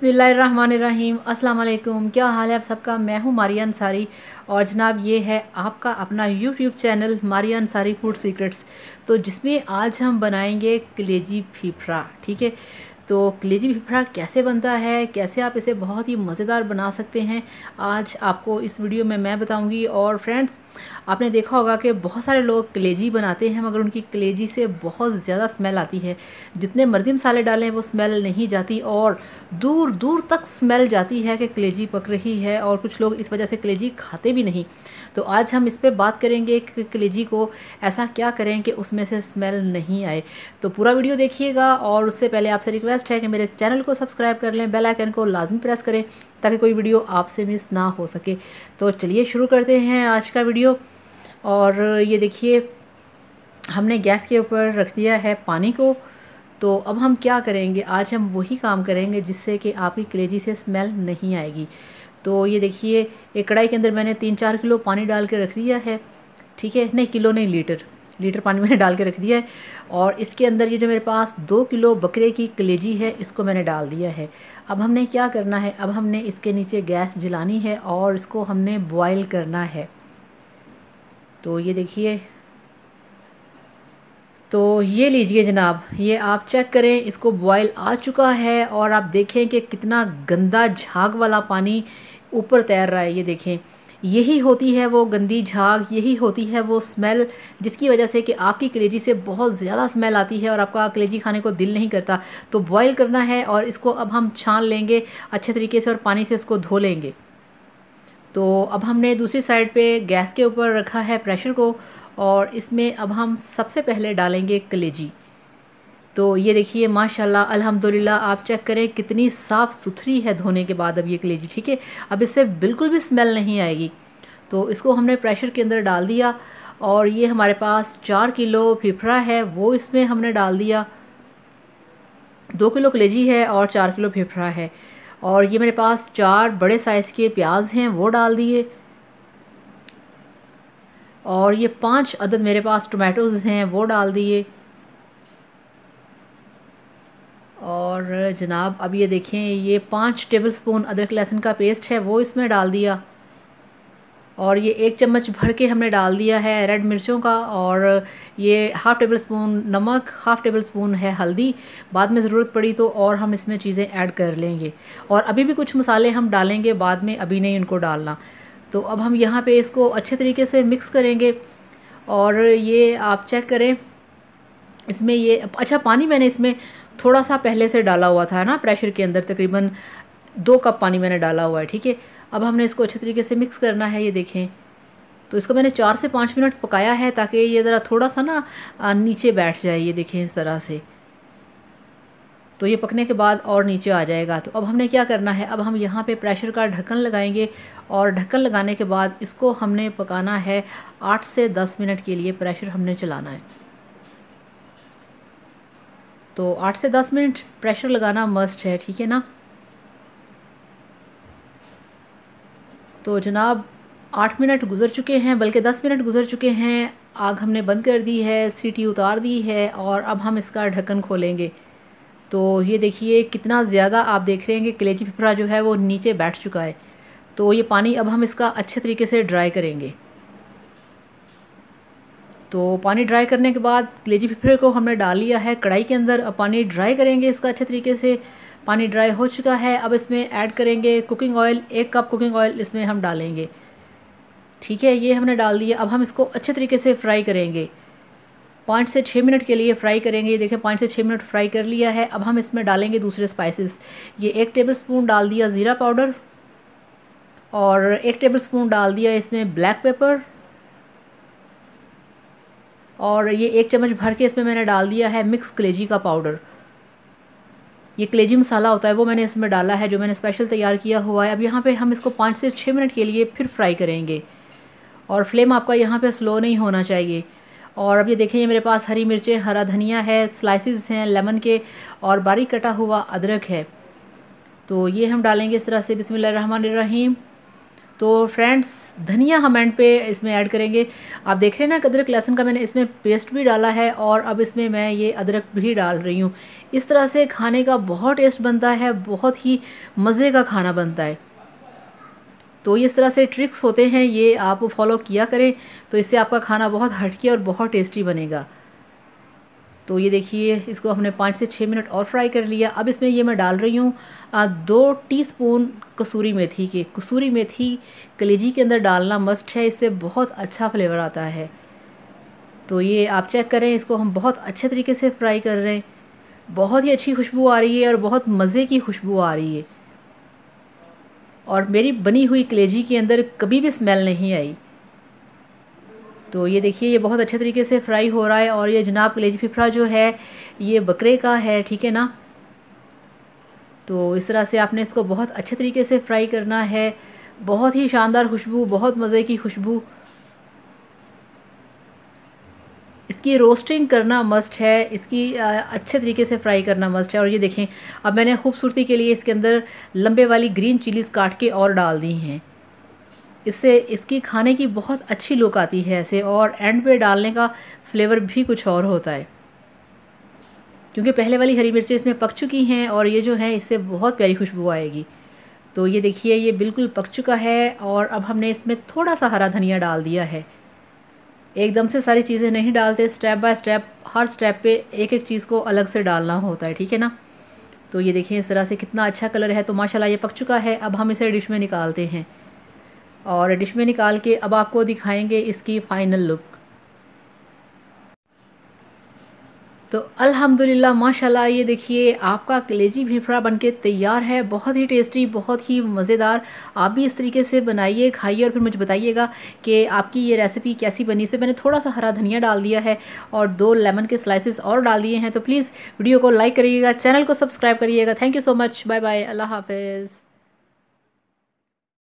बिस्मिल्लाहिर्रहमानिर्रहीम। अस्सलाम वालेकुम। क्या हाल है आप सबका। मैं हूँ मारिया अंसारी और जनाब ये है आपका अपना YouTube channel Maria Ansari food secrets. तो जिसमें आज हम बनाएंगे कलेजी फिफड़ा। ठीक है, तो कलेजी फिफड़ा कैसे बनता है, कैसे आप इसे बहुत ही मज़ेदार बना सकते हैं, आज आपको इस वीडियो में मैं बताऊंगी। और फ्रेंड्स, आपने देखा होगा कि बहुत सारे लोग कलेजी बनाते हैं मगर उनकी कलेजी से बहुत ज़्यादा स्मेल आती है। जितने मर्ज़ी मसाले डालें वो स्मेल नहीं जाती और दूर दूर तक स्मेल जाती है कि कलेजी पक रही है, और कुछ लोग इस वजह से कलेजी खाते भी नहीं। तो आज हम इस पे बात करेंगे कि कलेजी को ऐसा क्या करें कि उसमें से स्मेल नहीं आए। तो पूरा वीडियो देखिएगा, और उससे पहले आपसे रिक्वेस्ट है कि मेरे चैनल को सब्सक्राइब कर लें, बेल आइकन को लाजमी प्रेस करें ताकि कोई वीडियो आपसे मिस ना हो सके। तो चलिए शुरू करते हैं आज का वीडियो। और ये देखिए, हमने गैस के ऊपर रख दिया है पानी को। तो अब हम क्या करेंगे, आज हम वही काम करेंगे जिससे कि आपकी कलेजी से स्मेल नहीं आएगी। तो ये देखिए, एक कढ़ाई के अंदर मैंने 3-4 किलो पानी डाल के रख दिया है। ठीक है, नहीं किलो नहीं, लीटर पानी मैंने डाल के रख दिया है। और इसके अंदर ये जो मेरे पास 2 किलो बकरे की कलेजी है इसको मैंने डाल दिया है। अब हमने क्या करना है, अब हमने इसके नीचे गैस जलानी है और इसको हमने बॉयल करना है। तो ये देखिए, तो ये लीजिए जनाब, ये आप चेक करें, इसको बॉयल आ चुका है और आप देखें कि कितना गंदा झाग वाला पानी ऊपर तैर रहा है। ये देखें, यही होती है वो गंदी झाग, यही होती है वो स्मेल जिसकी वजह से कि आपकी कलेजी से बहुत ज़्यादा स्मेल आती है और आपका कलेजी खाने को दिल नहीं करता। तो बॉयल करना है और इसको अब हम छान लेंगे अच्छे तरीके से और पानी से इसको धो लेंगे। तो अब हमने दूसरी साइड पे गैस के ऊपर रखा है प्रेशर को, और इसमें अब हम सबसे पहले डालेंगे कलेजी। तो ये देखिए, माशाल्लाह अल्हम्दुलिल्लाह, आप चेक करें कितनी साफ़ सुथरी है धोने के बाद अब ये कलेजी। ठीक है, अब इससे बिल्कुल भी स्मेल नहीं आएगी। तो इसको हमने प्रेशर के अंदर डाल दिया और ये हमारे पास 4 किलो फिफड़ा है वो इसमें हमने डाल दिया। 2 किलो कलेजी है और 4 किलो फिफड़ा है। और ये मेरे पास 4 बड़े साइज़ के प्याज हैं वो डाल दिए। और ये 5 अदद मेरे पास टोमेटोज़ हैं वो डाल दिए। और जनाब अब ये देखें, ये 5 टेबलस्पून अदरक लहसुन का पेस्ट है वो इसमें डाल दिया। और ये 1 चम्मच भर के हमने डाल दिया है रेड मिर्चों का। और ये हाफ़ टेबल स्पून नमक, हाफ़ टेबल स्पून है हल्दी। बाद में ज़रूरत पड़ी तो और हम इसमें चीज़ें ऐड कर लेंगे। और अभी भी कुछ मसाले हम डालेंगे बाद में, अभी नहीं इनको डालना। तो अब हम यहाँ पे इसको अच्छे तरीके से मिक्स करेंगे। और ये आप चेक करें, इसमें ये अच्छा पानी मैंने इसमें थोड़ा सा पहले से डाला हुआ था ना, प्रेशर के अंदर तकरीबन 2 कप पानी मैंने डाला हुआ है। ठीक है, अब हमने इसको अच्छे तरीके से मिक्स करना है। ये देखें, तो इसको मैंने 4 से 5 मिनट पकाया है ताकि ये ज़रा थोड़ा सा ना नीचे बैठ जाए। ये देखें इस तरह से, तो ये पकने के बाद और नीचे आ जाएगा। तो अब हमने क्या करना है, अब हम यहाँ पे प्रेशर का ढक्कन लगाएंगे और ढक्कन लगाने के बाद इसको हमने पकाना है 8 से 10 मिनट के लिए। प्रेशर हमने चलाना है, तो 8 से 10 मिनट प्रेशर लगाना मस्ट है। ठीक है ना। तो जनाब 8 मिनट गुज़र चुके हैं, बल्कि 10 मिनट गुज़र चुके हैं। आग हमने बंद कर दी है, सीटी उतार दी है और अब हम इसका ढक्कन खोलेंगे। तो ये देखिए कितना ज़्यादा आप देख रहे हैं कि कलेजी फिफड़ा जो है वो नीचे बैठ चुका है। तो ये पानी अब हम इसका अच्छे तरीके से ड्राई करेंगे। तो पानी ड्राई करने के बाद कलेजी फिफड़े को हमने डाल लिया है कढ़ाई के अंदर। अब पानी ड्राई करेंगे इसका अच्छे तरीके से। पानी ड्राई हो चुका है, अब इसमें ऐड करेंगे cooking oil. 1 cup cooking oil इसमें हम डालेंगे। ठीक है, ये हमने डाल दिया। अब हम इसको अच्छे तरीके से फ्राई करेंगे, 5 से 6 मिनट के लिए फ्राई करेंगे। ये देखें 5 से 6 मिनट फ्राई कर लिया है। अब हम इसमें डालेंगे दूसरे स्पाइसेस। ये 1 टेबलस्पून डाल दिया ज़ीरा पाउडर, और 1 टेबलस्पून डाल दिया इसमें ब्लैक पेपर, और ये 1 चम्मच भर के इसमें मैंने डाल दिया है मिक्स कलेजी का पाउडर। ये कलेजी मसाला होता है वो मैंने इसमें डाला है, जो मैंने स्पेशल तैयार किया हुआ है। अब यहाँ पे हम इसको 5 से 6 मिनट के लिए फिर फ्राई करेंगे, और फ्लेम आपका यहाँ पे स्लो नहीं होना चाहिए। और अब ये देखें, ये मेरे पास हरी मिर्चें, हरा धनिया है, स्लाइसेस हैं लेमन के, और बारीक कटा हुआ अदरक है। तो ये हम डालेंगे इस तरह से, बिस्मिल्लाहिर्रहमानिर्रहीम। तो फ्रेंड्स धनिया हम एंड पे इसमें ऐड करेंगे। आप देख रहे हैं ना अदरक लहसुन का मैंने इसमें पेस्ट भी डाला है और अब इसमें मैं ये अदरक भी डाल रही हूँ। इस तरह से खाने का बहुत टेस्ट बनता है, बहुत ही मज़े का खाना बनता है। तो इस तरह से ट्रिक्स होते हैं, ये आप फॉलो किया करें तो इससे आपका खाना बहुत हटके और बहुत टेस्टी बनेगा। तो ये देखिए इसको हमने 5 से 6 मिनट और फ्राई कर लिया। अब इसमें ये मैं डाल रही हूँ 2 टीस्पून कसूरी मेथी के। कसूरी मेथी कलेजी के अंदर डालना मस्ट है, इससे बहुत अच्छा फ्लेवर आता है। तो ये आप चेक करें, इसको हम बहुत अच्छे तरीके से फ्राई कर रहे हैं। बहुत ही अच्छी खुशबू आ रही है और बहुत मज़े की खुशबू आ रही है और मेरी बनी हुई कलेजी के अंदर कभी भी स्मेल नहीं आई। तो ये देखिए ये बहुत अच्छे तरीके से फ्राई हो रहा है और ये जनाब कलेजी फिफ्रा जो है ये बकरे का है, ठीक है ना। तो इस तरह से आपने इसको बहुत अच्छे तरीके से फ्राई करना है। बहुत ही शानदार खुशबू, बहुत मज़े की खुशबू। इसकी रोस्टिंग करना मस्ट है, इसकी अच्छे तरीके से फ्राई करना मस्ट है। और ये देखें अब मैंने खूबसूरती के लिए इसके अंदर लंबे वाली ग्रीन चिलीज़ काट के और डाल दी हैं। इससे इसकी खाने की बहुत अच्छी लुक आती है ऐसे, और एंड पे डालने का फ्लेवर भी कुछ और होता है क्योंकि पहले वाली हरी मिर्चें इसमें पक चुकी हैं और ये जो है इससे बहुत प्यारी खुशबू आएगी। तो ये देखिए ये बिल्कुल पक चुका है और अब हमने इसमें थोड़ा सा हरा धनिया डाल दिया है। एकदम से सारी चीज़ें नहीं डालते, step by step her step पे एक एक चीज़ को अलग से डालना होता है, ठीक है ना। तो ये देखिए इस तरह से कितना अच्छा कलर है। तो माशाल्लाह ये पक चुका है। अब हम इसे डिश में निकालते हैं और डिश में निकाल के अब आपको दिखाएंगे इसकी फ़ाइनल लुक। तो अल्हम्दुलिल्लाह माशाल्लाह ये देखिए आपका कलेजी फिफ्रा बनके तैयार है। बहुत ही टेस्टी, बहुत ही मज़ेदार। आप भी इस तरीके से बनाइए, खाइए और फिर मुझे बताइएगा कि आपकी ये रेसिपी कैसी बनी। इसमें मैंने थोड़ा सा हरा धनिया डाल दिया है और 2 लेमन के स्लाइसेस और डाल दिए हैं। तो प्लीज़ वीडियो को लाइक करिएगा, चैनल को सब्सक्राइब करिएगा। Thank you so much, bye bye, अल्लाह हाफ़िज़।